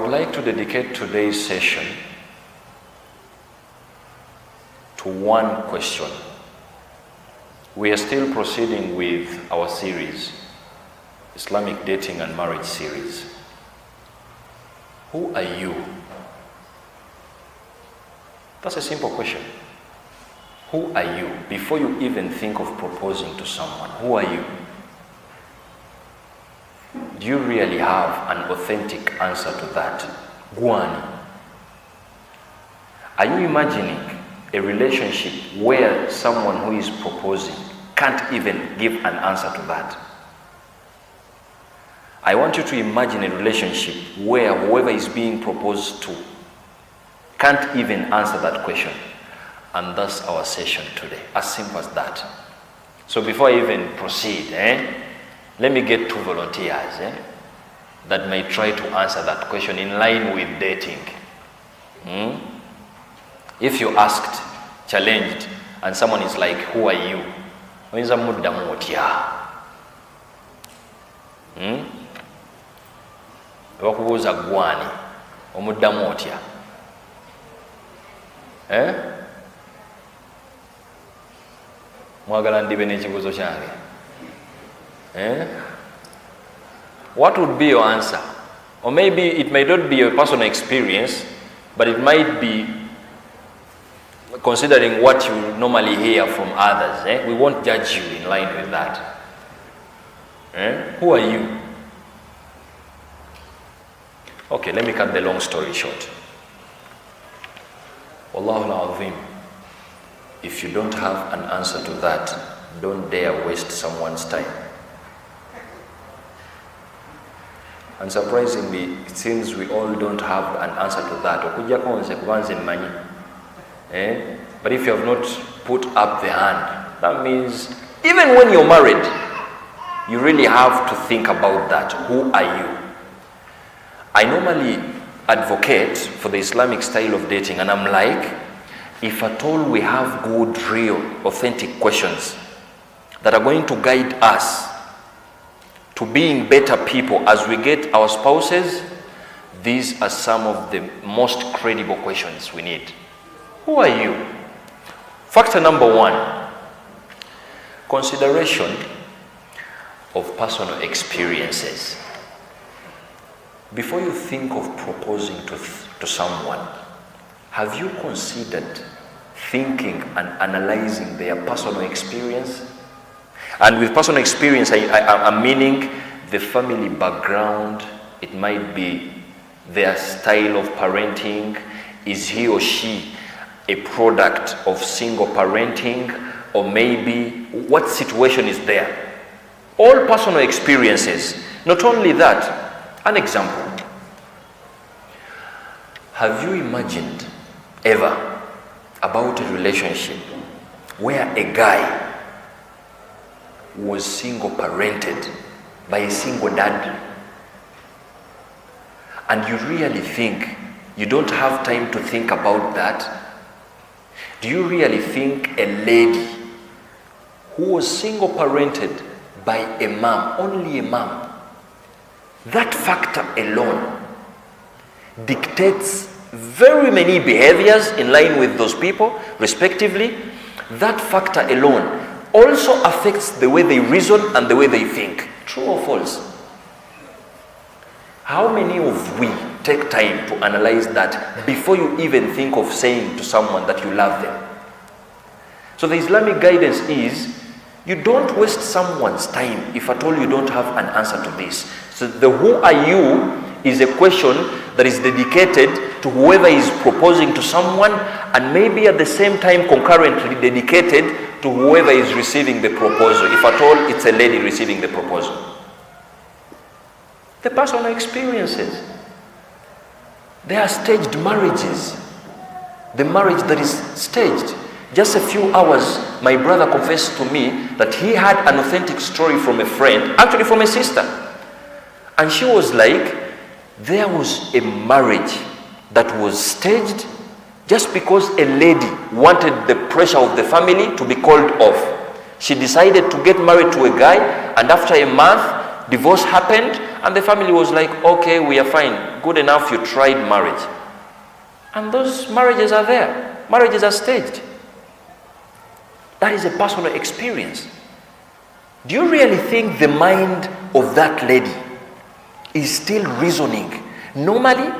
would like to dedicate today's session to one question. We are still proceeding with our series, Islamic Dating and Marriage series. Who are you? That's a simple question. Who are you? Before you even think of proposing to someone, who are you? Do you really have an authentic answer to that? Guani. Are you imagining a relationship where someone who is proposing can't even give an answer to that? I want you to imagine a relationship where whoever is being proposed to can't even answer that question. And that's our session today. As simple as that. So before I even proceed, let me get two volunteers that may try to answer that question in line with dating. If you asked, challenged, and someone is like, who are you? Wenza mudda mutya. Wakubuuza gwani, omudda mutya. Mwagala ndibe n'ekibuuzo kyange. What would be your answer? Or maybe it may not be your personal experience, but it might be considering what you normally hear from others. We won't judge you in line with that. Who are you? Okay, let me cut the long story short. Wallahu al-azim. If you don't have an answer to that, don't dare waste someone's time. And surprisingly, it seems we all don't have an answer to that. But if you have not put up the hand, that means even when you're married, you really have to think about that. Who are you? I normally advocate for the Islamic style of dating, and I'm like, if at all we have good, real, authentic questions that are going to guide us to being better people as we get our spouses, these are some of the most credible questions we need. Who are you? Factor number one, consideration of personal experiences. Before you think of proposing to someone, have you considered thinking and analyzing their personal experience? And with personal experience, I'm meaning the family background. It might be their style of parenting. Is he or she a product of single parenting? Or maybe what situation is there? All personal experiences. Not only that, an example. Have you imagined ever about a relationship where a guy was single parented by a single dad, and you really think you don't have time to think about that? Do you really think a lady who was single parented by a mom, only a mom, that factor alone dictates very many behaviors in line with those people, respectively? That factor alone also affects the way they reason and the way they think. True or false? How many of we take time to analyze that before you even think of saying to someone that you love them? So the Islamic guidance is, you don't waste someone's time if at all you don't have an answer to this. So the who are you is a question that is dedicated to whoever is proposing to someone, and maybe at the same time concurrently dedicated to whoever is receiving the proposal, if at all it's a lady receiving the proposal. The personal experiences. There are staged marriages. The marriage that is staged. Just a few hours, my brother confessed to me that he had an authentic story from a friend, actually from a sister. And she was like, there was a marriage that was staged just because a lady wanted the pressure of the family to be called off. She decided to get married to a guy, and after a month, divorce happened, And the family was like, okay, we are fine. Good enough, you tried marriage. And those marriages are there. Marriages are staged. That is a personal experience. Do you really think the mind of that lady is still reasoning normally?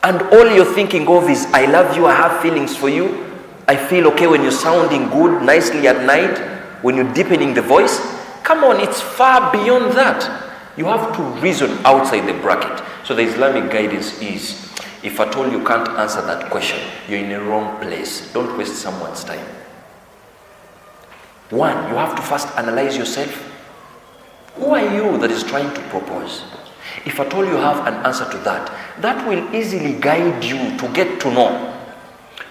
And all you're thinking of is, I love you, I have feelings for you. I feel okay when you're sounding good, nicely at night, when you're deepening the voice. Come on, it's far beyond that. You have to reason outside the bracket. So the Islamic guidance is, if at all you can't answer that question, you're in a wrong place. Don't waste someone's time. One, you have to first analyze yourself. Who are you that is trying to propose? If at all you have an answer to that, that will easily guide you to get to know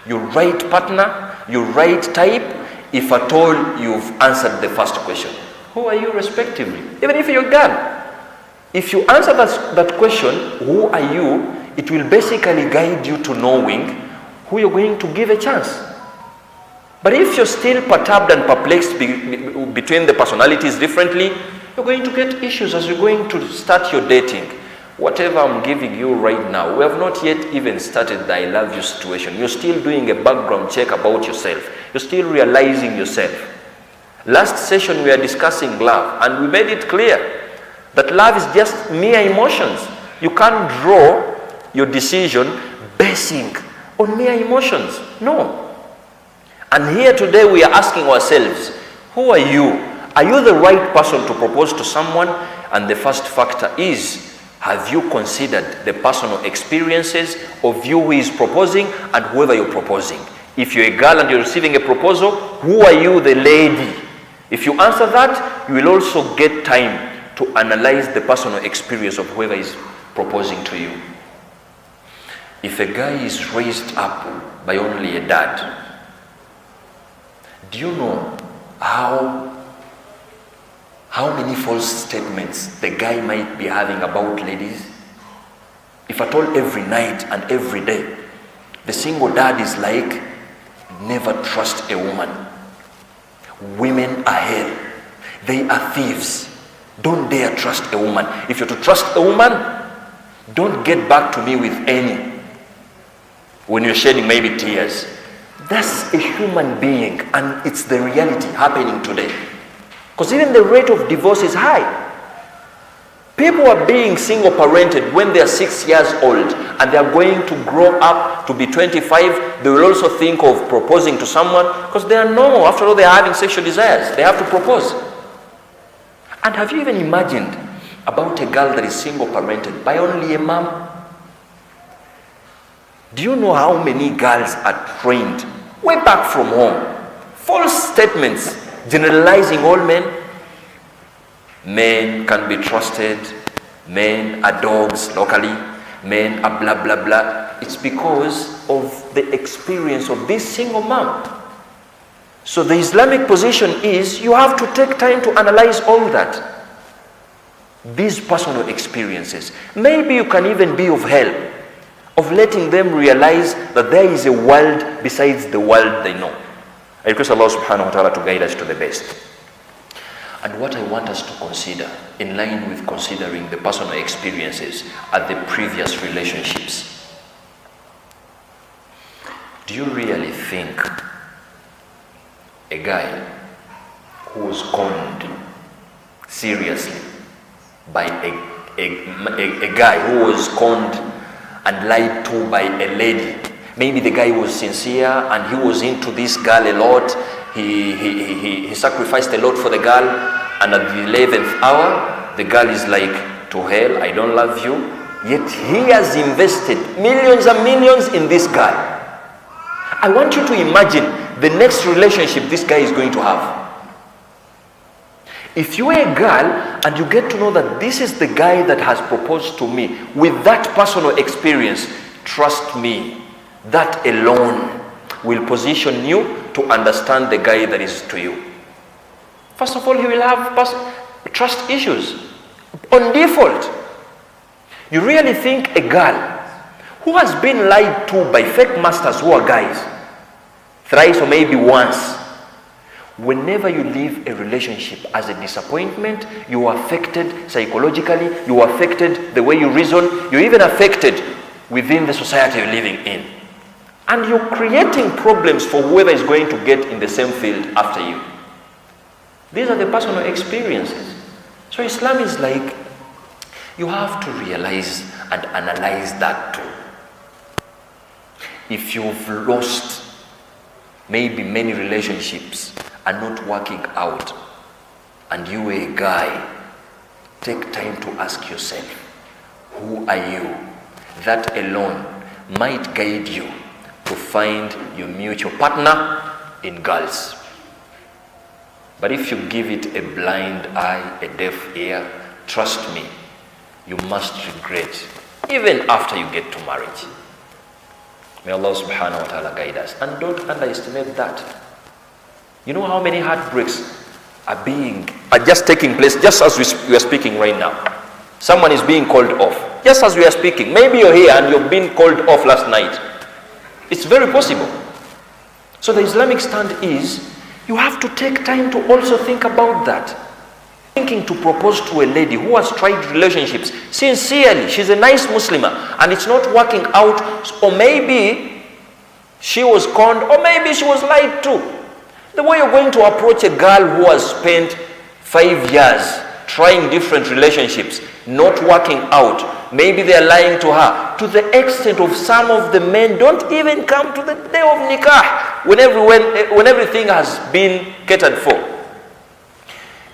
your right partner, your right type, if at all you've answered the first question. Who are you respectively? Even if you're a girl. If you answer that question, who are you, it will basically guide you to knowing who you're going to give a chance. But if you're still perturbed and perplexed between the personalities differently, you're going to get issues as you're going to start your dating. Whatever I'm giving you right now, we have not yet even started the I love you situation. You're still doing a background check about yourself. You're still realizing yourself. Last session we were discussing love, and we made it clear that love is just mere emotions. You can't draw your decision basing on mere emotions. No. And here today we are asking ourselves, who are you? Are you the right person to propose to someone? And the first factor is, have you considered the personal experiences of you who is proposing and whoever you're proposing? If you're a girl and you're receiving a proposal, who are you, the lady? If you answer that, you will also get time to analyze the personal experience of whoever is proposing to you. If a guy is raised up by only a dad, do you know how many false statements the guy might be having about ladies? If at all every night and every day, the single dad is like, never trust a woman. Women are hell. They are thieves. Don't dare trust a woman. If you're to trust a woman, don't get back to me with any. When you're shedding maybe tears. That's a human being, and it's the reality happening today. Because even the rate of divorce is high. People are being single parented when they are 6 years old, and they are going to grow up to be 25. They will also think of proposing to someone because they are normal. After all, they are having sexual desires. They have to propose. And have you even imagined about a girl that is single parented by only a mom? Do you know how many girls are trained way back from home? False statements generalizing all men. Men can be trusted. Men are dogs locally. Men are blah blah blah. It's because of the experience of this single mom. So the Islamic position is you have to take time to analyze all that. These personal experiences. Maybe you can even be of help, of letting them realize that there is a world besides the world they know. I request Allah subhanahu wa ta'ala to guide us to the best. And what I want us to consider, in line with considering the personal experiences at the previous relationships. Do you really think a guy who was conned seriously by a guy who was conned and lied to by a lady, maybe the guy was sincere and he was into this girl a lot, he sacrificed a lot for the girl, and at the 11th hour the girl is like, to hell, I don't love you, yet he has invested millions and millions in this guy. I want you to imagine the next relationship this guy is going to have. If you are a girl and you get to know that this is the guy that has proposed to me with that personal experience, trust me, that alone will position you to understand the guy that is to you. First of all, he will have trust issues on default. You really think a girl who has been lied to by fake masters who are guys, thrice or maybe once, Whenever you leave a relationship as a disappointment, you are affected psychologically, you are affected the way you reason, you're even affected within the society you're living in. And you're creating problems for whoever is going to get in the same field after you. These are the personal experiences. So Islam is like, you have to realize and analyze that too. If you've lost maybe many relationships are not working out, and you are a guy, take time to ask yourself, who are you? That alone might guide you to find your mutual partner in girls. But if you give it a blind eye, a deaf ear, trust me, you must regret, even after you get to marriage. May Allah subhanahu wa ta'ala guide us. And don't underestimate that. You know how many heartbreaks are just taking place just as we are speaking right now. Someone is being called off just as we are speaking. Maybe you're here and you've been called off last night. It's very possible. So the Islamic stand is, you have to take time to also think about that. Thinking to propose to a lady who has tried relationships sincerely, she's a nice Muslimah, and it's not working out, or maybe she was conned, or maybe she was lied to. The way you're going to approach a girl who has spent 5 years trying different relationships, not working out, maybe they're lying to her, to the extent of some of the men don't even come to the day of nikah when everything has been catered for.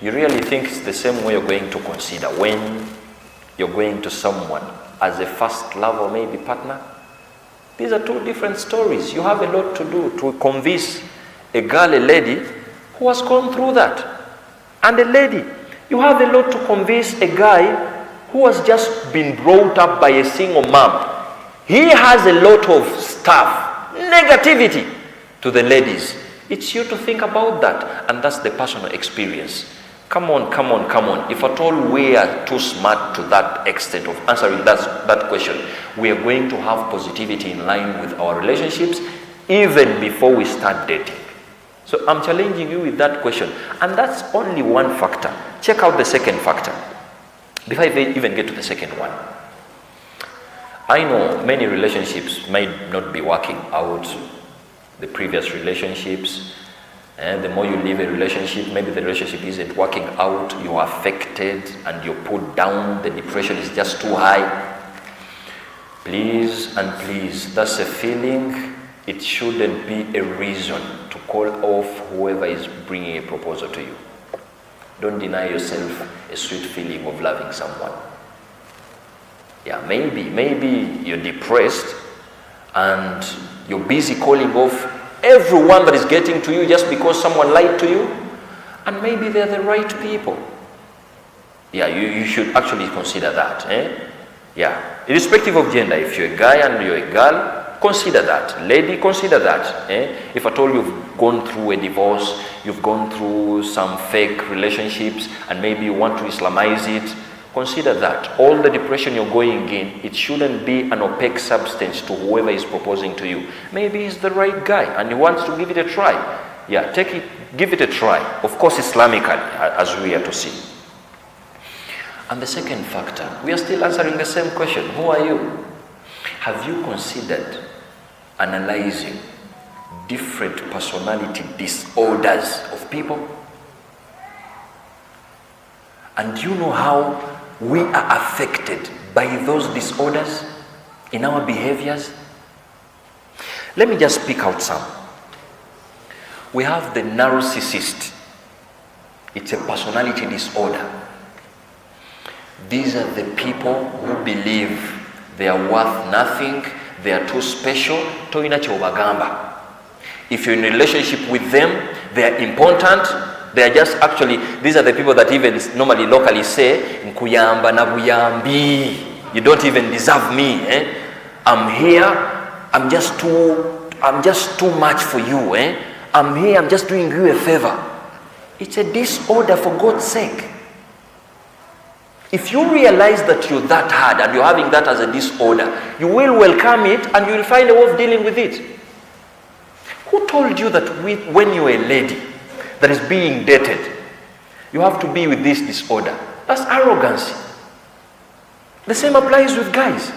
You really think it's the same way you're going to consider when you're going to someone as a first love or maybe partner? These are two different stories. You have a lot to do to convince a girl, a lady, who has gone through that. And a lady, you have a lot to convince a guy who has just been brought up by a single mom. He has a lot of stuff, negativity to the ladies. It's you to think about that. And that's the personal experience. Come on. If at all we are too smart to that extent of answering that question, we are going to have positivity in line with our relationships even before we start dating. So I'm challenging you with that question. And that's only one factor. Check out the second factor. Before I even get to the second one. I know many relationships might not be working out, the previous relationships. And the more you leave a relationship, maybe the relationship isn't working out, you're affected and you're put down, the depression is just too high. Please, that's a feeling. It shouldn't be a reason to call off whoever is bringing a proposal to you. Don't deny yourself a sweet feeling of loving someone. Yeah, maybe you're depressed and you're busy calling off everyone that is getting to you just because someone lied to you, and maybe they're the right people. Yeah, you should actually consider that. Yeah, irrespective of gender, if you're a guy and you're a girl, consider that. Lady, consider that. If at all you've gone through a divorce, you've gone through some fake relationships, and maybe you want to Islamize it, consider that. All the depression you're going in, it shouldn't be an opaque substance to whoever is proposing to you. Maybe he's the right guy and he wants to give it a try. Yeah, give it a try. Of course, Islamically, as we are to see. And the second factor, we are still answering the same question. Who are you? Have you considered analyzing different personality disorders of people? And do you know how we are affected by those disorders in our behaviors? Let me just pick out some. We have the narcissist. It's a personality disorder. These are the people who believe they are worth nothing, they are too special. If you're in a relationship with them, they are important. They are just these are the people that even normally locally say, Nkuyamba na buyambi. You don't even deserve me. I'm here, I'm just too much for you. I'm here, I'm just doing you a favor. It's a disorder, for God's sake. If you realize that you're that hard and you're having that as a disorder, you will welcome it and you will find a way of dealing with it. Who told you that when you're a lady, that is being dated, you have to be with this disorder. That's arrogance. The same applies with guys.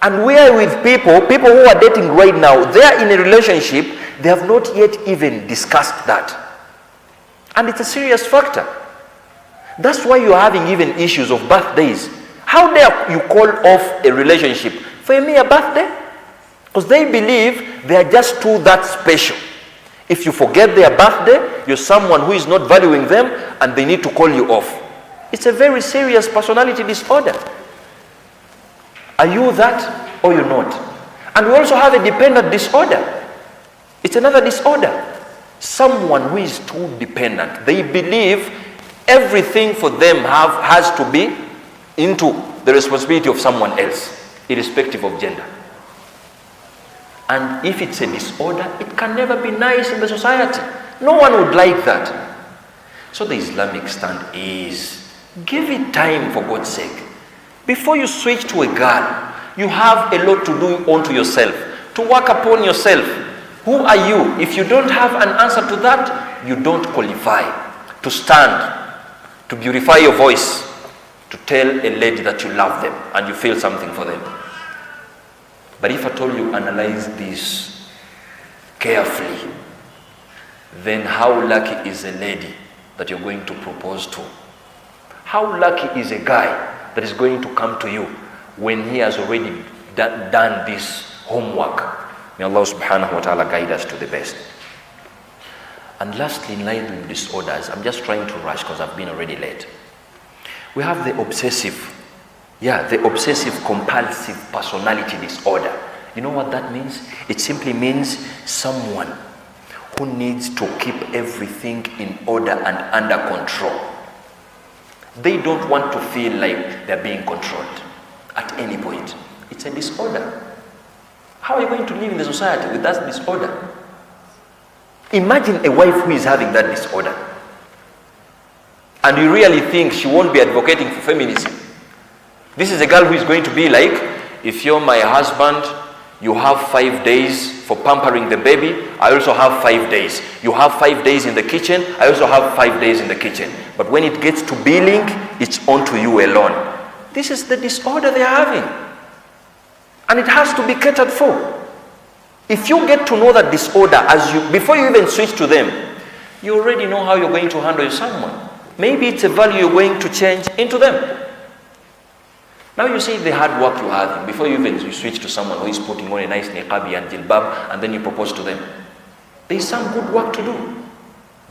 And we are with people who are dating right now, they are in a relationship, they have not yet even discussed that. And it's a serious factor. That's why you're having even issues of birthdays. How dare you call off a relationship for a mere birthday? Because they believe they are just too that special. If you forget their birthday, you're someone who is not valuing them and they need to call you off. It's a very serious personality disorder. Are you that or you're not? And we also have a dependent disorder. It's another disorder. Someone who is too dependent. They believe everything for them has to be into the responsibility of someone else, irrespective of gender. And if it's a disorder, it can never be nice in the society. No one would like that. So the Islamic stand is, give it time for God's sake. Before you switch to a girl, you have a lot to do onto yourself, to work upon yourself. Who are you? If you don't have an answer to that, you don't qualify to stand, to beautify your voice, to tell a lady that you love them and you feel something for them. But if at all you analyze this carefully, then how lucky is a lady that you're going to propose to? How lucky is a guy that is going to come to you when he has already done this homework? May Allah subhanahu wa ta'ala guide us to the best. And lastly, in line with disorders, I'm just trying to rush because I've been already late. We have the obsessive compulsive personality disorder. You know what that means? It simply means someone who needs to keep everything in order and under control. They don't want to feel like they're being controlled at any point. It's a disorder. How are you going to live in the society with that disorder? Imagine a wife who is having that disorder. And you really think she won't be advocating for feminism. This is a girl who is going to be like, if you're my husband, you have 5 days for pampering the baby. I also have 5 days. You have 5 days in the kitchen. I also have 5 days in the kitchen. But when it gets to billing, it's on to you alone. This is the disorder they are having. And it has to be catered for. If you get to know that disorder before you even switch to them, you already know how you're going to handle someone. Maybe it's a value you're going to change into them. Now you see the hard work you're having before you switch to someone who is putting on a nice niqabi and jilbab and then you propose to them. There is some good work to do.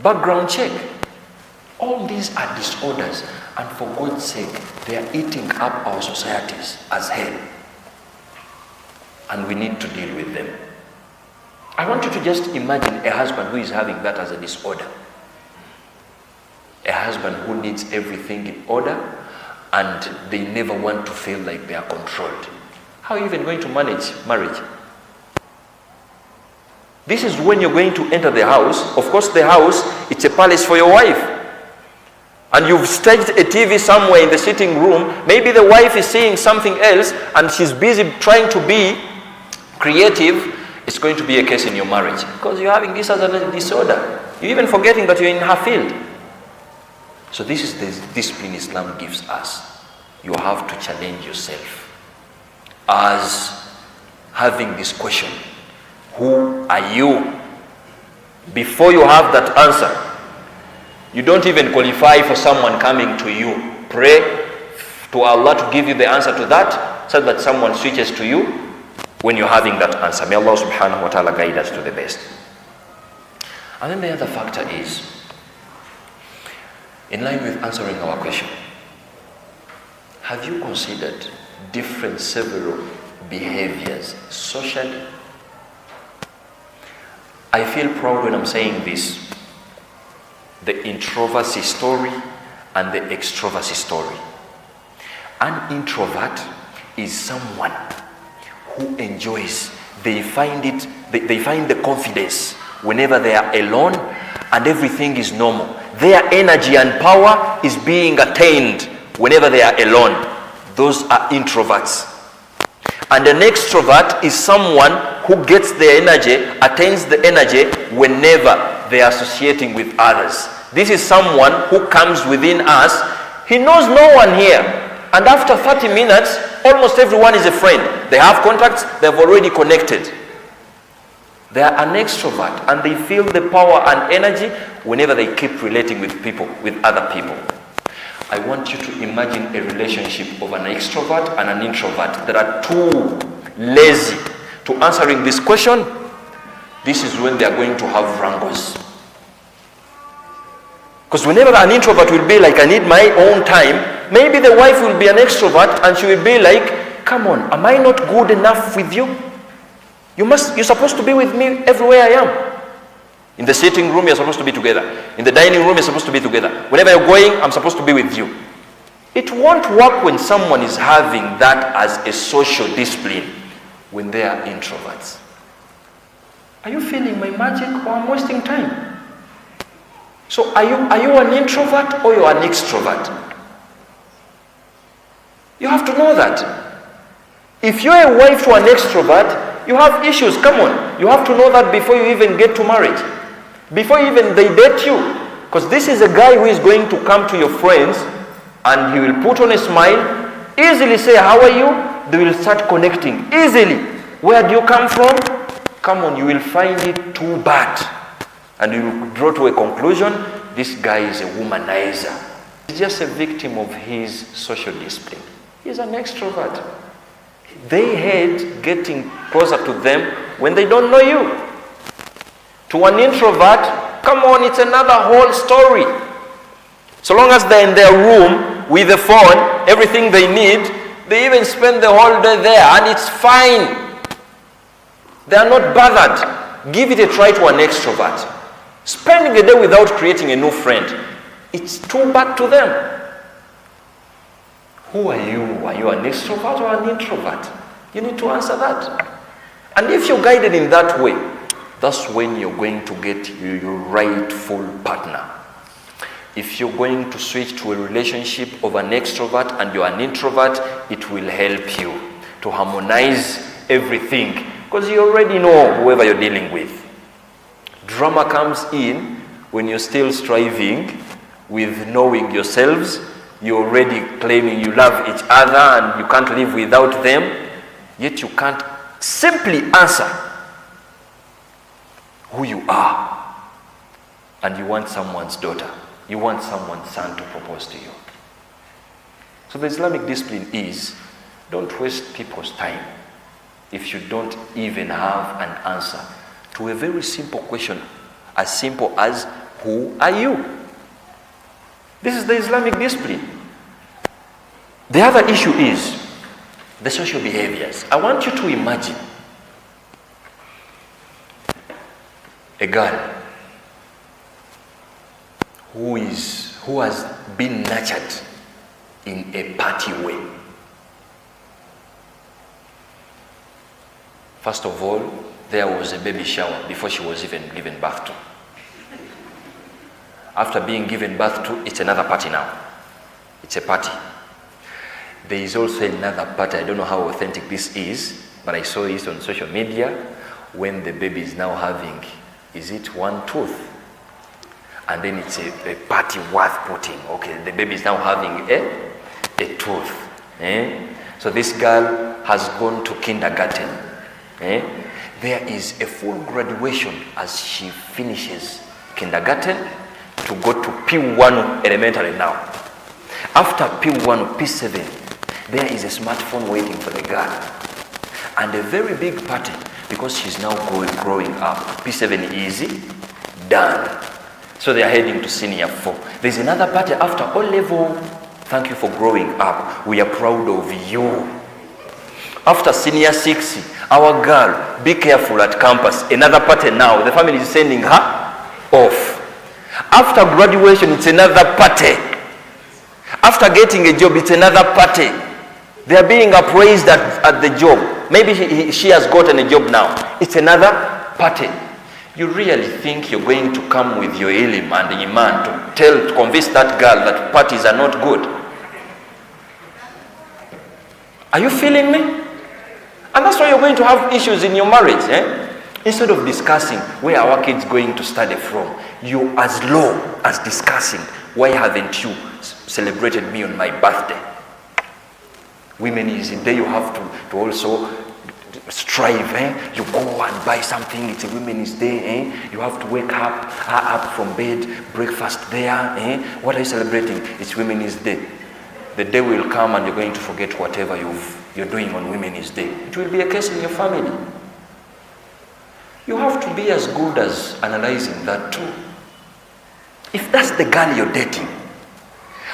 Background check. All these are disorders, and for God's sake, they are eating up our societies as hell. And we need to deal with them. I want you to just imagine a husband who is having that as a disorder. A husband who needs everything in order and they never want to feel like they are controlled. How are you even going to manage marriage? This is when you're going to enter the house. Of course, the house, it's a palace for your wife. And you've staged a TV somewhere in the sitting room. Maybe the wife is seeing something else and she's busy trying to be creative. It's going to be a case in your marriage because you're having this as a disorder. You're even forgetting that you're in her field. So this is the discipline Islam gives us. You have to challenge yourself as having this question. Who are you? Before you have that answer, you don't even qualify for someone coming to you. Pray to Allah to give you the answer to that so that someone switches to you when you're having that answer. May Allah subhanahu wa ta'ala guide us to the best. And then the other factor is, in line with answering our question, have you considered different several behaviors socially? I feel proud when I'm saying this. The introversy story and the extroversy story. An introvert is someone who enjoys, they find the confidence whenever they are alone and everything is normal. Their energy and power is being attained whenever they are alone. Those are introverts. And an extrovert is someone who gets their energy, attains the energy whenever they are associating with others. This is someone who comes within us. He knows no one here. And after 30 minutes, almost everyone is a friend. They have contacts, they've already connected. They are an extrovert and they feel the power and energy whenever they keep relating with people, with other people. I want you to imagine a relationship of an extrovert and an introvert that are too lazy to answering this question. This is when they are going to have wrangles. Because whenever an introvert will be like, I need my own time, maybe the wife will be an extrovert and she will be like, come on, am I not good enough with you? You're supposed to be with me everywhere I am. In the sitting room, you're supposed to be together. In the dining room, you're supposed to be together. Whenever you're going, I'm supposed to be with you. It won't work when someone is having that as a social discipline when they are introverts. Are you feeling my magic or I'm wasting time? So are you an introvert or you're an extrovert? You have to know that. If you're a wife to an extrovert, you have issues. Come on. You have to know that before you even get to marriage. Before even they date you. Because this is a guy who is going to come to your friends and he will put on a smile, easily say, how are you? They will start connecting easily. Where do you come from? Come on, you will find it too bad. And you will draw to a conclusion, this guy is a womanizer. He's just a victim of his social discipline. He's an extrovert. They hate getting closer to them when they don't know you. To an introvert, come on, it's another whole story. So long as they're in their room with the phone, everything they need, they even spend the whole day there and it's fine. They are not bothered. Give it a try to an extrovert. Spending a day without creating a new friend, it's too bad to them. Who are you? Are you an extrovert or an introvert? You need to answer that. And if you're guided in that way, that's when you're going to get your rightful partner. If you're going to switch to a relationship of an extrovert and you're an introvert, it will help you to harmonize everything because you already know whoever you're dealing with. Drama comes in when you're still striving with knowing yourselves. You're already claiming you love each other and you can't live without them, yet you can't simply answer who you are. And you want someone's daughter, you want someone's son to propose to you. So the Islamic discipline is, don't waste people's time if you don't even have an answer to a very simple question, as simple as, who are you? This is the Islamic discipline. The other issue is the social behaviors. I want you to imagine a girl who has been nurtured in a party way. First of all, there was a baby shower before she was even given birth to. After being given birth to, it's another party now. It's a party. There is also another party. I don't know how authentic this is, but I saw it on social media when the baby is now having, is it one tooth? And then it's a party worth putting. Okay, the baby is now having a tooth. So this girl has gone to kindergarten. There is a full graduation as she finishes kindergarten to go to P1 elementary now. After P1, P7, there is a smartphone waiting for the girl. And a very big party because she's now growing up. P7 easy, done. So they are heading to senior 4. There's another party after O-level. Thank you for growing up. We are proud of you. After senior 6, our girl, be careful at campus. Another party now. The family is sending her off. After graduation, it's another party. After getting a job, it's another party. They are being appraised at the job. Maybe she has gotten a job now. It's another party. You really think you're going to come with your ilim and iman to convince that girl that parties are not good? Are you feeling me? And that's why you're going to have issues in your marriage. Instead of discussing where our kids going to study from, you as low as discussing why haven't you celebrated me on my birthday. Women is a day you have to also strive. You go and buy something, it's a women's day. You have to wake up from bed, breakfast there. What are you celebrating? It's women's day. The day will come and you're going to forget whatever you're doing on women's day. It will be a case in your family. You have to be as good as analyzing that too. If that's the girl you're dating,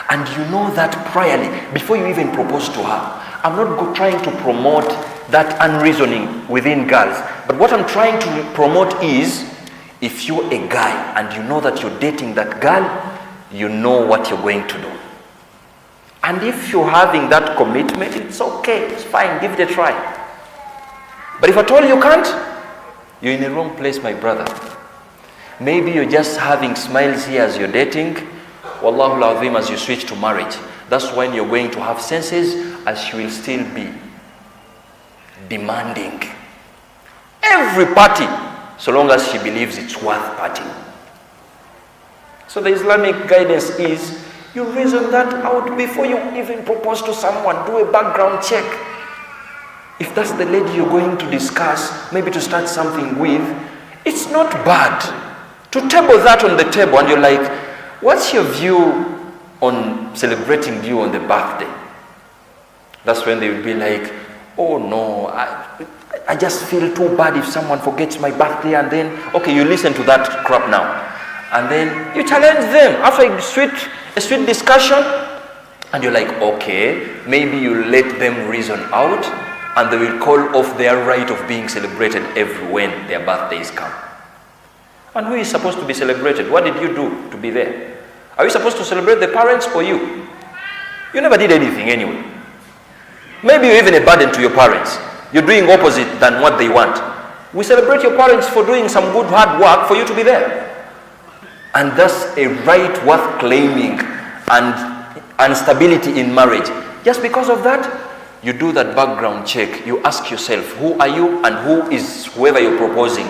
and you know that priorly, before you even propose to her, I'm not trying to promote that unreasoning within girls, but what I'm trying to promote is, if you're a guy and you know that you're dating that girl, you know what you're going to do. And if you're having that commitment, it's okay, it's fine, give it a try. But if at all you can't, you're in the wrong place, my brother. Maybe you're just having smiles here as you're dating. Wallahu al-azim, as you switch to marriage, that's when you're going to have senses, as she will still be demanding every party, so long as she believes it's worth partying. So the Islamic guidance is, you reason that out before you even propose to someone. Do a background check. If that's the lady you're going to discuss, maybe to start something with, it's not bad to table that on the table, and you're like, what's your view on celebrating you on the birthday? That's when they will be like, oh no, I just feel too bad if someone forgets my birthday. And then, okay, you listen to that crap now. And then you challenge them after a sweet discussion, and you're like, okay, maybe you let them reason out, and they will call off their right of being celebrated every when their birthdays come. And who is supposed to be celebrated? What did you do to be there? Are you supposed to celebrate the parents or you? You never did anything anyway. Maybe you're even a burden to your parents. You're doing opposite than what they want. We celebrate your parents for doing some good hard work for you to be there. And that's a right worth claiming, and stability in marriage. Just because of that, you do that background check. You ask yourself, who are you and who is whoever you're proposing?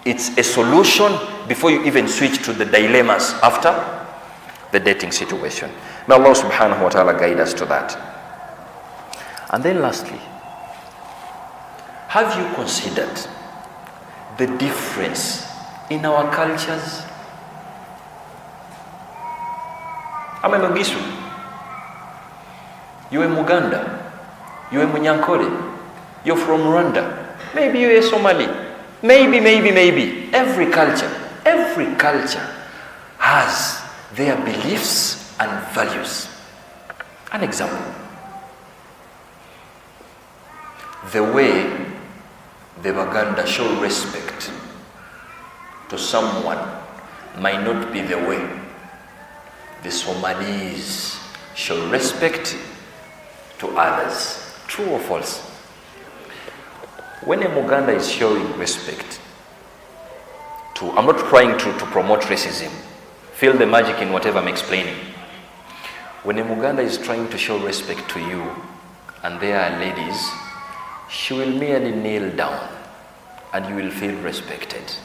It's a solution before you even switch to the dilemmas after the dating situation. May Allah subhanahu wa ta'ala guide us to that. And then lastly, have you considered the difference in our cultures? I'm a Mugisu. You're a Muganda. You're a Munyankore. You're from Rwanda. Maybe you're a Somali. Maybe. Every culture has their beliefs and values. An example. The way the Baganda show respect to someone might not be the way the Somalis show respect to others. True or false? When a Muganda is showing respect to, I'm not trying to promote racism. Feel the magic in whatever I'm explaining. When a Muganda is trying to show respect to you, and there are ladies, she will merely kneel down and you will feel respected.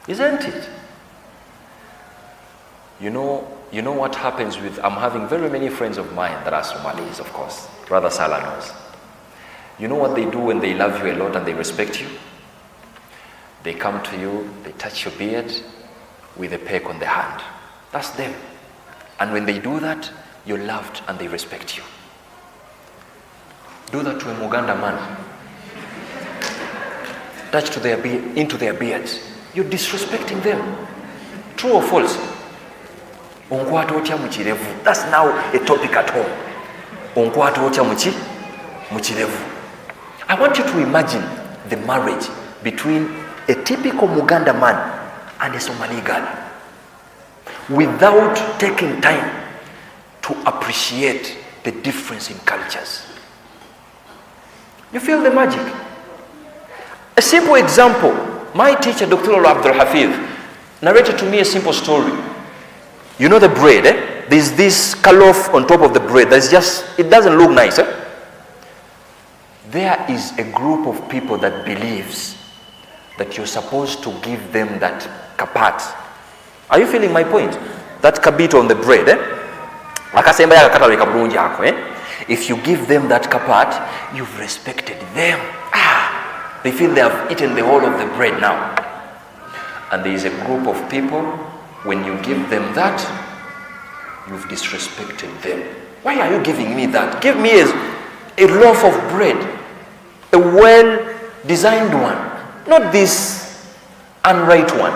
Isn't it? You know what happens with, I'm having very many friends of mine that are Somalis, of course, Brother Salah knows. You know what they do when they love you a lot and they respect you? They come to you, they touch your beard with a peck on the hand. That's them. And when they do that, you're loved and they respect you. Do that to a Muganda man. Touch to their beard, into their beards. You're disrespecting them. True or false? That's now a topic at home. I want you to imagine the marriage between a typical Muganda man and a Somali girl without taking time to appreciate the difference in cultures. You feel the magic? A simple example. My teacher, Dr. Abdul Hafiz, narrated to me a simple story. You know the bread, There's this kalof on top of the bread. It doesn't look nice, There is a group of people that believes that you're supposed to give them that kapat. Are you feeling my point? That kabit on the bread, if you give them that kapat, you've respected them. They feel they have eaten the whole of the bread now. And there is a group of people, when you give them that, you've disrespected them. Why are you giving me that? Give me a loaf of bread, a well-designed one, not this unright one.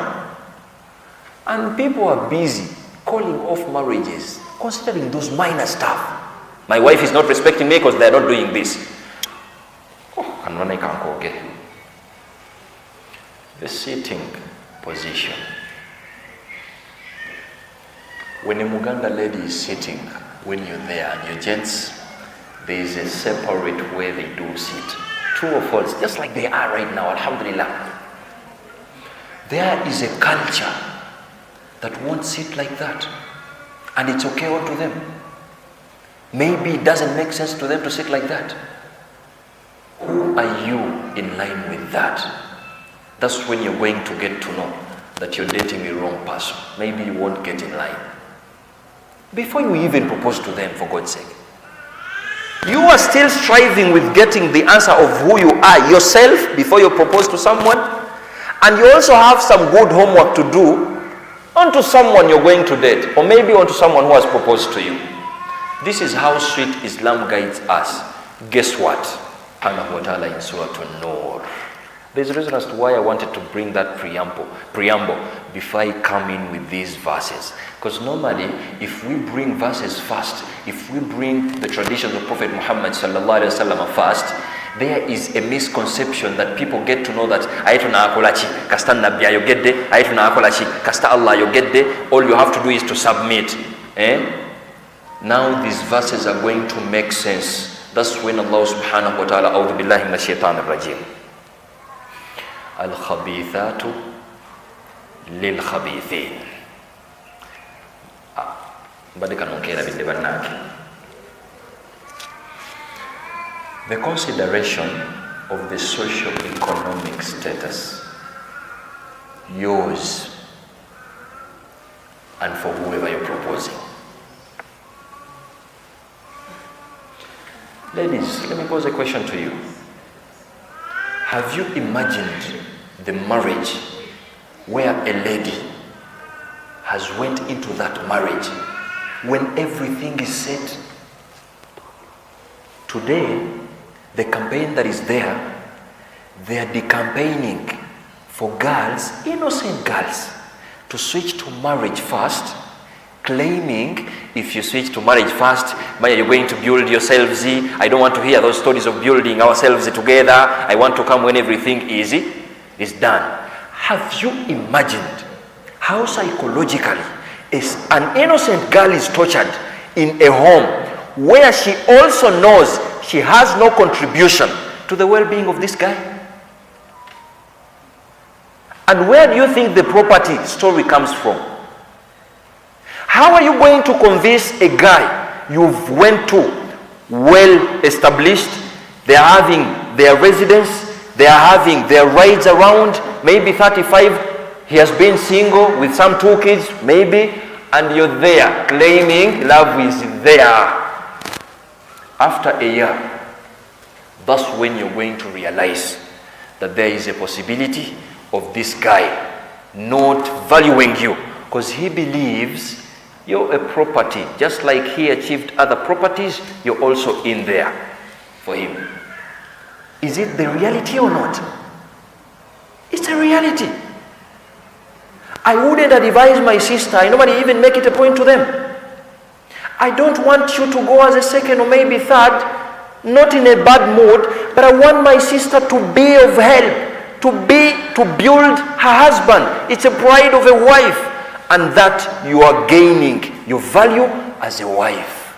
And people are busy calling off marriages, considering those minor stuff. My wife is not respecting me because they're not doing this. The sitting position. When a Muganda lady is sitting, when you're there and your gents, there is a separate way they do sit. True or false? Just like they are right now, alhamdulillah. There is a culture that won't sit like that. And it's okay to them. Maybe it doesn't make sense to them to sit like that. Who are you in line with that? That's when you're going to get to know that you're dating a wrong person. Maybe you won't get in line. Before you even propose to them, for God's sake. You are still striving with getting the answer of who you are yourself before you propose to someone. And you also have some good homework to do onto someone you're going to date, or maybe onto someone who has proposed to you. This is how sweet Islam guides us. Guess what? Subhanahu wa ta'ala in Surah An-Nur. There's a reason as to why I wanted to bring that preamble before I come in with these verses. Because normally, if we bring verses first, if we bring the traditions of Prophet Muhammad sallallahu alaihi wasallam first, there is a misconception that people get to know that ayatuna akolachi kasta nabiya yogedde, ayatuna akolachi kasta Allah yogedde, all you have to do is to submit. Now these verses are going to make sense. That's when Allah subhanahu wa ta'ala, a'udhu billahi minash shaitanir rajim. Al-khabithatu lil-khabithin. The consideration of the socio-economic status, yours and for whoever you're proposing. Ladies, let me pose a question to you. Have you imagined the marriage where a lady has went into that marriage when everything is set? Today, the campaign that is there, they are decampaigning for girls, innocent girls, to switch to marriage first, claiming if you switch to marriage first, you're going to build yourselves. I don't want to hear those stories of building ourselves together. I want to come when everything is done. Have you imagined how psychologically an innocent girl is tortured in a home where she also knows she has no contribution to the well-being of this guy? And where do you think the property story comes from? How are you going to convince a guy you've went to well established, they are having their residence, they are having their rides around, maybe 35, he has been single with some 2 kids, maybe, and you're there claiming love is there. After a year, that's when you're going to realize that there is a possibility of this guy not valuing you because he believes you're a property. Just like he achieved other properties, you're also in there for him. Is it the reality or not? It's a reality. I wouldn't advise my sister, I normally even make it a point to them. I don't want you to go as a second or maybe third, not in a bad mood, but I want my sister to be of help, to build her husband. It's a pride of a wife. And that you are gaining your value as a wife.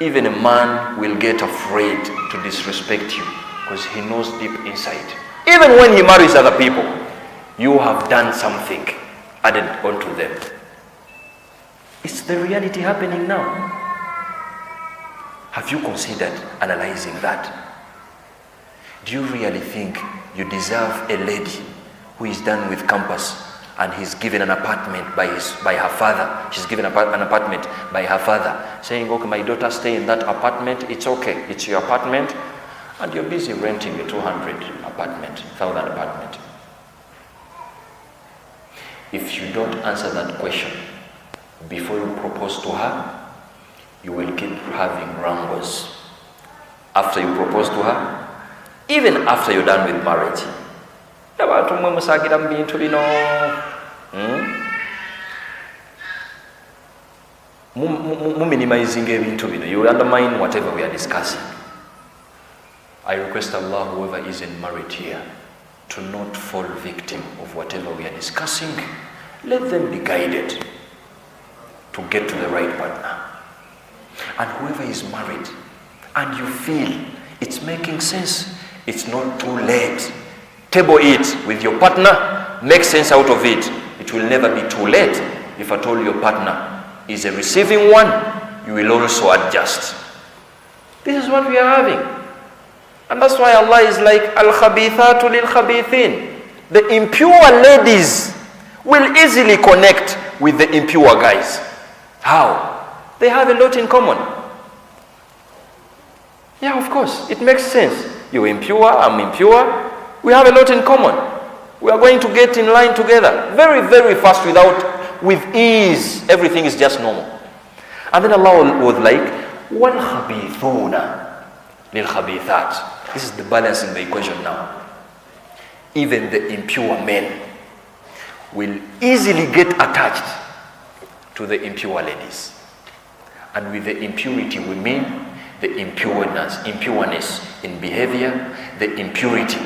Even a man will get afraid to disrespect you because he knows deep inside. Even when he marries other people, you have done something added onto them. It's the reality happening now. Have you considered analyzing that? Do you really think you deserve a lady who is done with campus and he's given an apartment by her father. She's given an apartment by her father, saying, okay, my daughter, stay in that apartment. It's okay. It's your apartment. And you're busy renting a 200,000 apartment. If you don't answer that question before you propose to her, you will keep having wrangles. After you propose to her, even after you're done with marriage. You undermine whatever we are discussing. I request Allah, whoever isn't married here, to not fall victim of whatever we are discussing. Let them be guided to get to the right partner. And whoever is married and you feel it's making sense, it's not too late. Table it with your partner, make sense out of it. It will never be too late. If at all your partner is a receiving one, you will also adjust. This is what we are having. And that's why Allah is like, Al-Khabithatu lil-Khabithin. The impure ladies will easily connect with the impure guys. How? They have a lot in common. Yeah, of course, it makes sense. You're impure, I'm impure. We have a lot in common. We are going to get in line together very, very fast with ease. Everything is just normal. And then Allah was like, وَالْخَبِيثُونَ لِلْخَبِيثَاتِ. This is the balance in the equation now. Even the impure men will easily get attached to the impure ladies. And with the impurity we mean the impureness in behavior, the impurity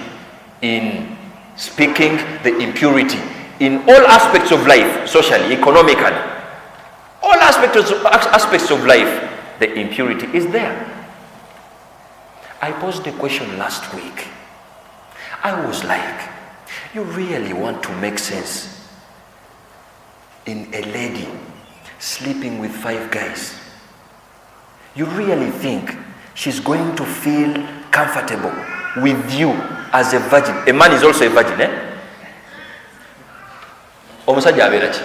in speaking, the impurity in all aspects of life, socially, economically. All aspects of life, the impurity is there. I posed a question last week. I was like, you really want to make sense in a lady sleeping with 5 guys? You really think she's going to feel comfortable with you as a virgin? A man is also a virgin, eh? Omusajja abeera ki?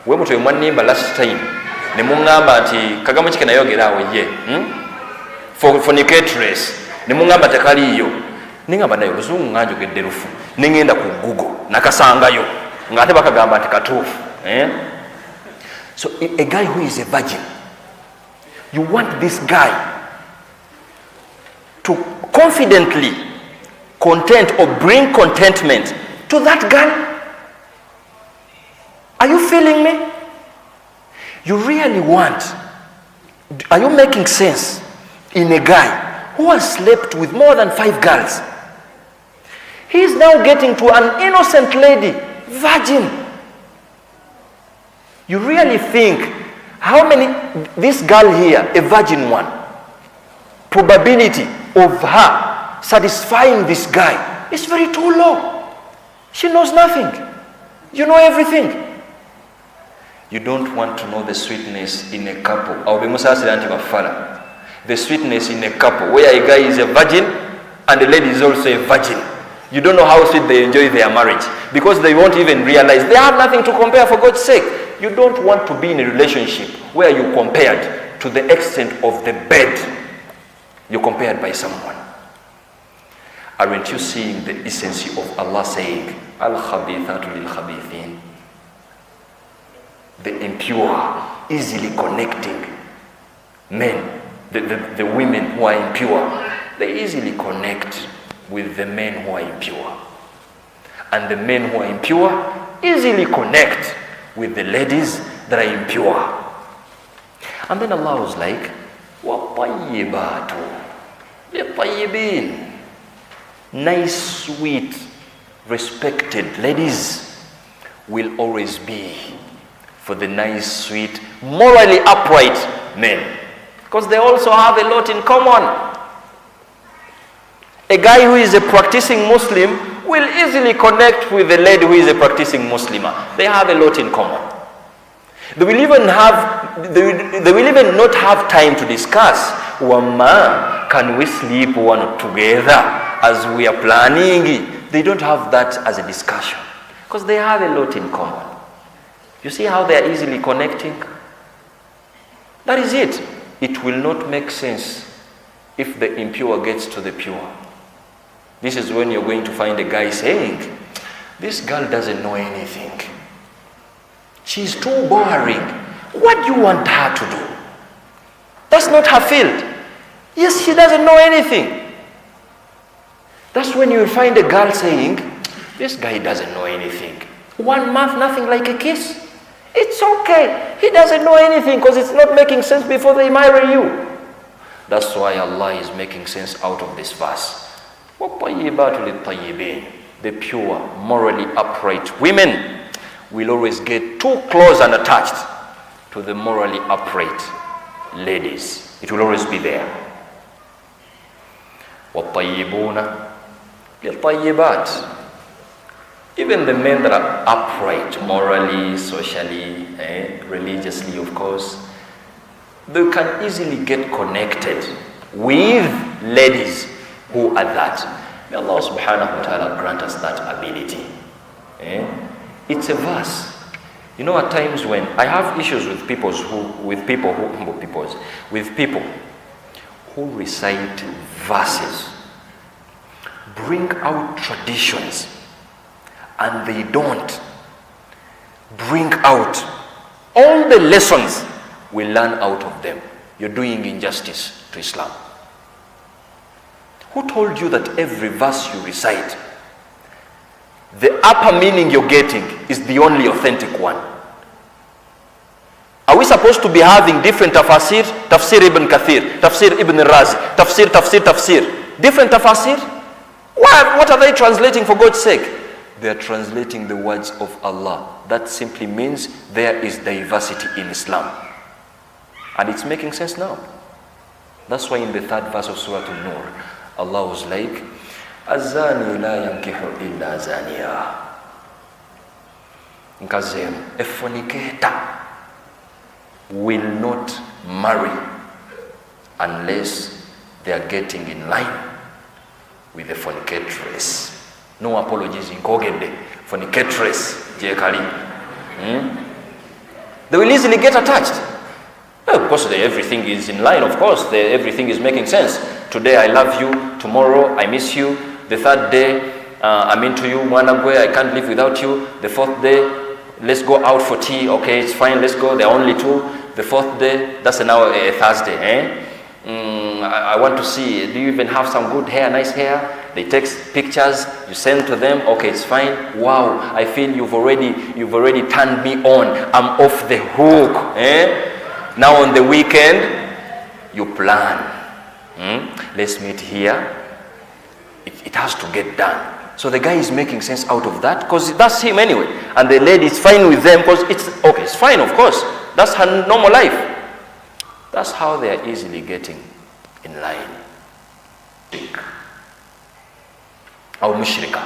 We mutoyo mwanimba last time ne mungamba nti kagamo kike nayogera awo ye fornicatress ne mungamba tekaliyo ningamba nayo luzungu nganjogedde lufu ningenda ku Google nakasangayo ngate bakagamba nti katuufu. So a guy who is a virgin, you want this guy to confidently content or bring contentment to that girl? Are you feeling me? You really want, are you making sense in a guy who has slept with more than 5 girls? He is now getting to an innocent lady, virgin. You really think how many, this girl here, a virgin one, probability of her satisfying this guy is very too low. She knows nothing. You know everything. You don't want to know the sweetness in a couple. The sweetness in a couple where a guy is a virgin and the lady is also a virgin. You don't know how sweet they enjoy their marriage because they won't even realize they have nothing to compare, for God's sake. You don't want to be in a relationship where you compared to the extent of the bed. You're compared by someone. Aren't you seeing the essence of Allah saying, Al-Khabithatu lil-Khabithin? The impure, easily connecting men, the women who are impure, they easily connect with the men who are impure. And the men who are impure easily connect with the ladies that are impure. And then Allah was like, وَطَيِّبَاتُ لِلطَّيِّبِينَ. Nice, sweet, respected ladies will always be for the nice, sweet, morally upright men. Because they also have a lot in common. A guy who is a practicing Muslim will easily connect with a lady who is a practicing Muslimah. They have a lot in common. They will even not have time to discuss, Wama, can we sleep one together? as we are planning. They don't have that as a discussion because they have a lot in common. You see how they are easily connecting? That is it. It will not make sense if the impure gets to the pure. This is when you're going to find a guy saying, this girl doesn't know anything. She's too boring. What do you want her to do? That's not her field. Yes, she doesn't know anything. That's when you will find a girl saying, this guy doesn't know anything. 1 month, nothing like a kiss. It's okay. He doesn't know anything because it's not making sense before they marry you. That's why Allah is making sense out of this verse. The pure, morally upright women will always get too close and attached to the morally upright ladies. It will always be there. وَالطَّيِّبُونَ لِلطَّيِّبَاتِ. Even the men that are upright morally, socially, religiously, of course, they can easily get connected with ladies who are that. May Allah subhanahu wa ta'ala grant us that ability. It's a verse. You know, at times when I have issues with people who recite verses, bring out traditions, and they don't bring out all the lessons we learn out of them. You're doing injustice to Islam. Who told you that every verse you recite, the upper meaning you're getting is the only authentic one? Are we supposed to be having different tafsir? Tafsir Ibn Kathir, Tafsir Ibn Razi, Tafsir. Different tafsir? What are they translating, for God's sake? They are translating the words of Allah. That simply means there is diversity in Islam. And it's making sense now. That's why in the 3rd verse of Surah An-Nur, Allah was like, Azani la yankihu illa zaniya. A fornicator will not marry unless they are getting in line with the fornicatress. No apologies in Kogende. Fornicatress, Jekali. They will easily get attached. Well, of course, everything is in line, of course. Everything is making sense. Today I love you, tomorrow I miss you, the 3rd day I'm into you, Mwanagwe, I can't live without you, the 4th day, let's go out for tea, okay, it's fine, let's go, there are only 2, the 4th day, that's now a Thursday, I want to see, do you even have some good hair, nice hair? They take pictures, you send to them, okay, it's fine, wow, I feel you've already turned me on, I'm off the hook, Now on the weekend, you plan. Let's meet here. It has to get done. So the guy is making sense out of that because that's him anyway. And the lady is fine with them because it's okay, it's fine, of course. That's her normal life. That's how they are easily getting in line. Or mushrika.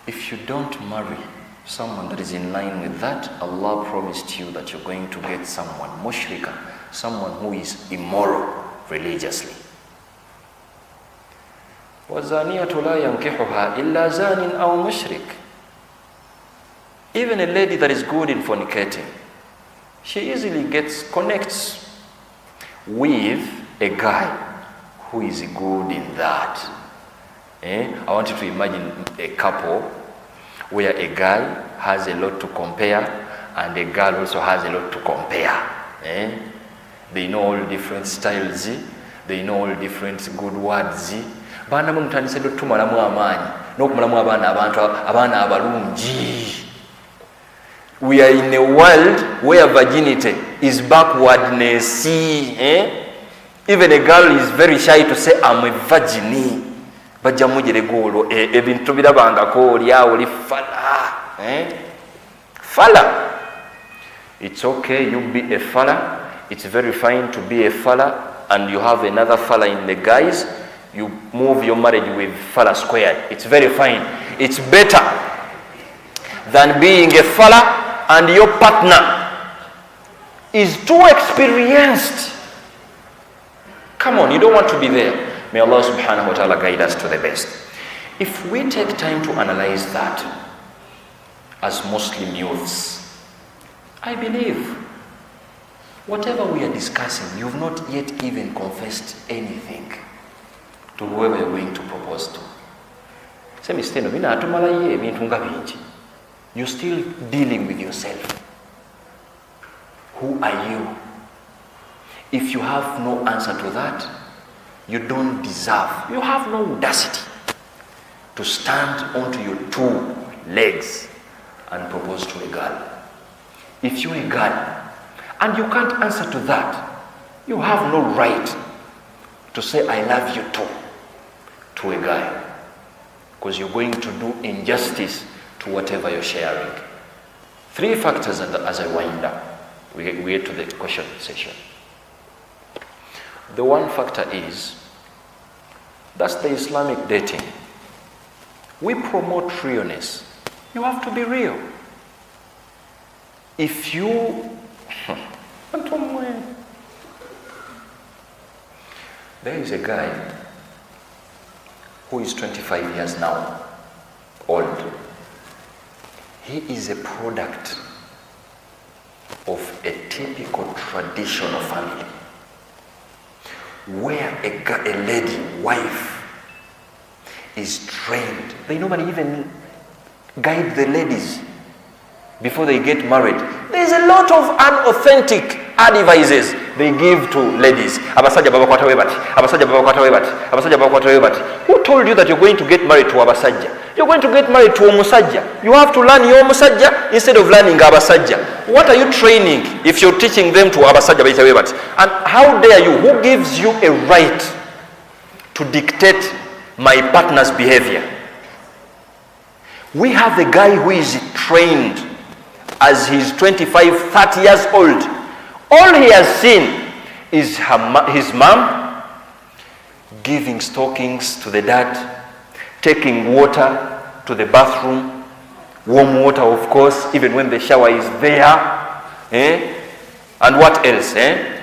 If you don't marry someone that is in line with that, Allah promised you that you're going to get someone mushrika, someone who is immoral religiously. وَالزَّانِيَةُ لَا يَنْكِحُهَا إِلَّا زَانٍ أَوْ مُشْرِكٍ. Even a lady that is good in fornicating, she easily connects with a guy who is good in that. I want you to imagine a couple where a guy has a lot to compare and a girl also has a lot to compare. They know all different styles, they know all different good words. Bana mutandise tumalamu amaanyi n'okumalamu abaana abalungi. We are in a world where virginity is backwardness. Even a girl is very shy to say I'm a virgin. Bajja mujere golo ebintu birabangako oli fala. Fala. It's okay, you be a fala. It's very fine to be a fala and you have another fala in the guys. You move your marriage with fala squared. It's very fine. It's better than being a fala and your partner is too experienced. Come on, you don't want to be there. May Allah subhanahu wa ta'ala guide us to the best. If we take time to analyze that as Muslim youths, I believe whatever we are discussing, you've not yet even confessed anything to whoever you're going to propose to. You're still dealing with yourself. Who are you? If you have no answer to that, you don't deserve, you have no audacity to stand onto your 2 legs and propose to a girl. If you're a girl and you can't answer to that, you have no right to say I love you too to a guy, because you're going to do injustice to whatever you're sharing. 3 factors as I wind up. We get to the question session. The one factor is, that's the Islamic dating. We promote realness. You have to be real. If you there is a guy who is 25 years now old. He is a product of a typical traditional family where a lady, wife, is trained. They normally even guide the ladies before they get married. There's a lot of unauthentic advices they give to ladies. Abasajja babakwata webati, abasajja babakwata webati, abasajja babakwata webati. Who told you that you're going to get married to abasajja? You're going to get married to omusajja. You have to learn your musajja instead of learning abasajja. What are you training if you're teaching them to abasajja baita webati? And how dare you? Who gives you a right to dictate my partner's behavior? We have a guy who is trained as he's 25, 30 years old. All he has seen is his mom giving stockings to the dad, taking water to the bathroom, warm water of course, even when the shower is there. And what else?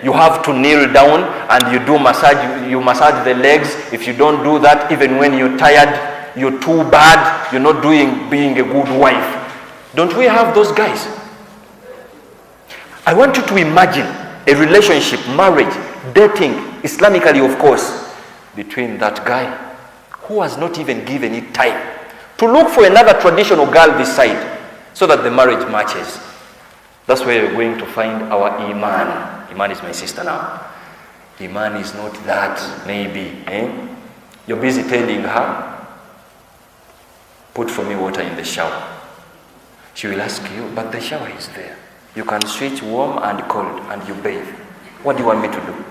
You have to kneel down and you do massage, you massage the legs. If you don't do that, even when you're tired, you're too bad, you're not being a good wife. Don't we have those guys? I want you to imagine a relationship, marriage, dating, Islamically of course, between that guy who has not even given it time to look for another traditional girl this side so that the marriage matches. That's where you're going to find our Iman. Iman is my sister now. Iman is not that, maybe. You're busy telling her, put for me water in the shower. She will ask you, but the shower is there. You can switch warm and cold and you bathe. What do you want me to do?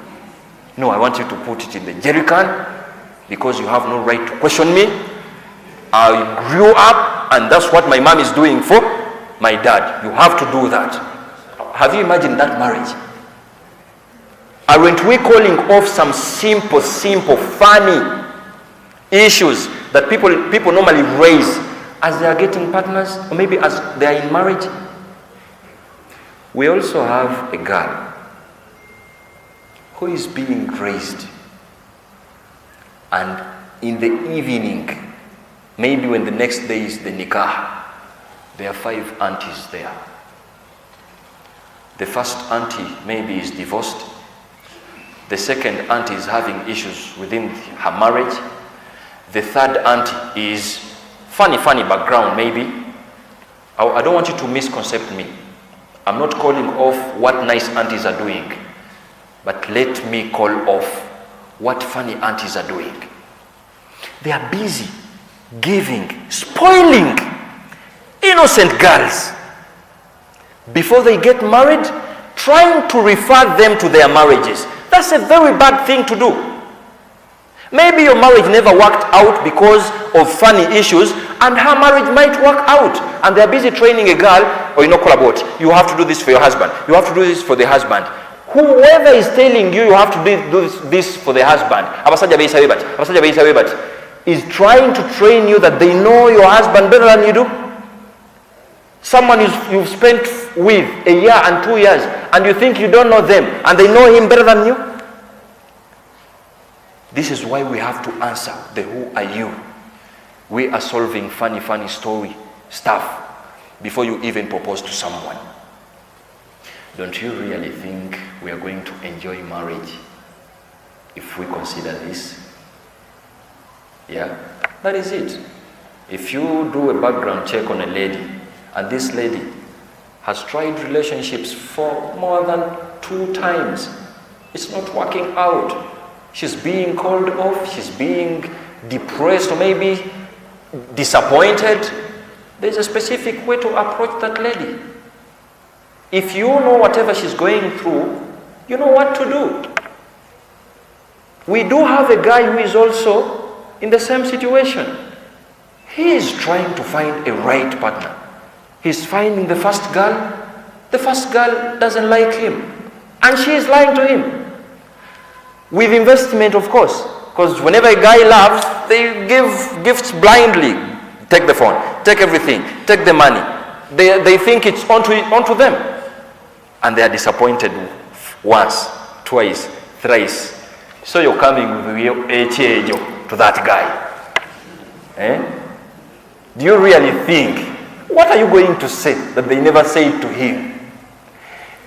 No, I want you to put it in the jerry can because you have no right to question me. I grew up and that's what my mom is doing for my dad. You have to do that. Have you imagined that marriage? Aren't we calling off some simple, funny issues that people normally raise as they are getting partners or maybe as they are in marriage? We also have a girl who is being raised, and in the evening, maybe when the next day is the nikah, there are 5 aunties there. The first auntie maybe is divorced. The second auntie is having issues within her marriage. The third auntie is funny background maybe. I don't want you to misconcept me. I'm not calling off what nice aunties are doing, but let me call off what funny aunties are doing. They are busy giving, spoiling innocent girls before they get married, trying to refer them to their marriages. That's a very bad thing to do. Maybe your marriage never worked out because of funny issues, and her marriage might work out. And they're busy training a girl, or collaborate. You have to do this for your husband. You have to do this for the husband. Whoever is telling you have to do this for the husband, is trying to train you that they know your husband better than you do. Someone you've spent with a year and 2 years, and you think you don't know them, and they know him better than you. This is why we have to answer the who are you. We are solving funny story stuff before you even propose to someone. Don't you really think we are going to enjoy marriage if we consider this? Yeah, that is it. If you do a background check on a lady, and this lady has tried relationships for more than 2 times, it's not working out. She's being called off, she's being depressed or maybe disappointed. There's a specific way to approach that lady. If you know whatever she's going through, you know what to do. We do have a guy who is also in the same situation. He is trying to find a right partner. He's finding the first girl. The first girl doesn't like him, and she is lying to him. With investment, of course, because whenever a guy loves, they give gifts blindly. Take the phone, take everything, take the money. They think it's onto them. And they are disappointed once, twice, thrice. So you're coming with your HAJ to that guy. Do you really think, what are you going to say that they never said to him?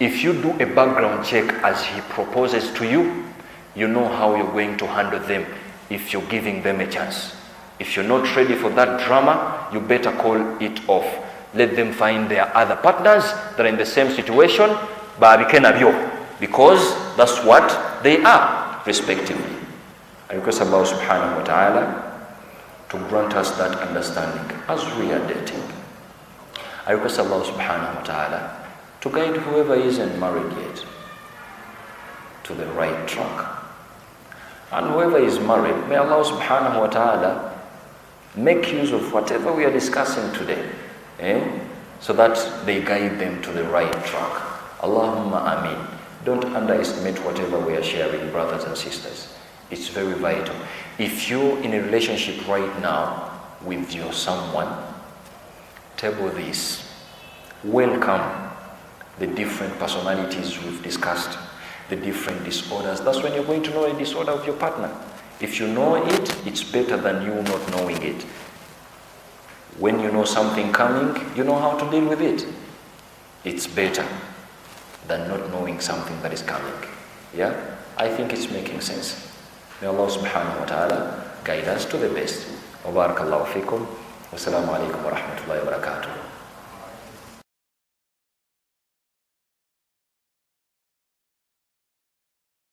If you do a background check as he proposes to you, you know how you're going to handle them if you're giving them a chance. If you're not ready for that drama, you better call it off. Let them find their other partners that are in the same situation, because that's what they are, respectively. I request Allah subhanahu wa ta'ala to grant us that understanding as we are dating. I request Allah subhanahu wa ta'ala to guide whoever isn't married yet to the right track. And whoever is married, may Allah subhanahu wa ta'ala make use of whatever we are discussing today, so that they guide them to the right track. Allahumma ameen. Don't underestimate whatever we are sharing, brothers and sisters. It's very vital. If you're in a relationship right now with your someone, table this. Welcome the different personalities we've discussed, the different disorders. That's when you're going to know a disorder of your partner. If you know it, it's better than you not knowing it. When you know something coming, you know how to deal with it. It's better than not knowing something that is coming. Yeah? I think it's making sense. May Allah subhanahu wa ta'ala guide us to the best. Wa barakallahu fikum. Wassalamu alaikum wa rahmatullahi wa barakatuh.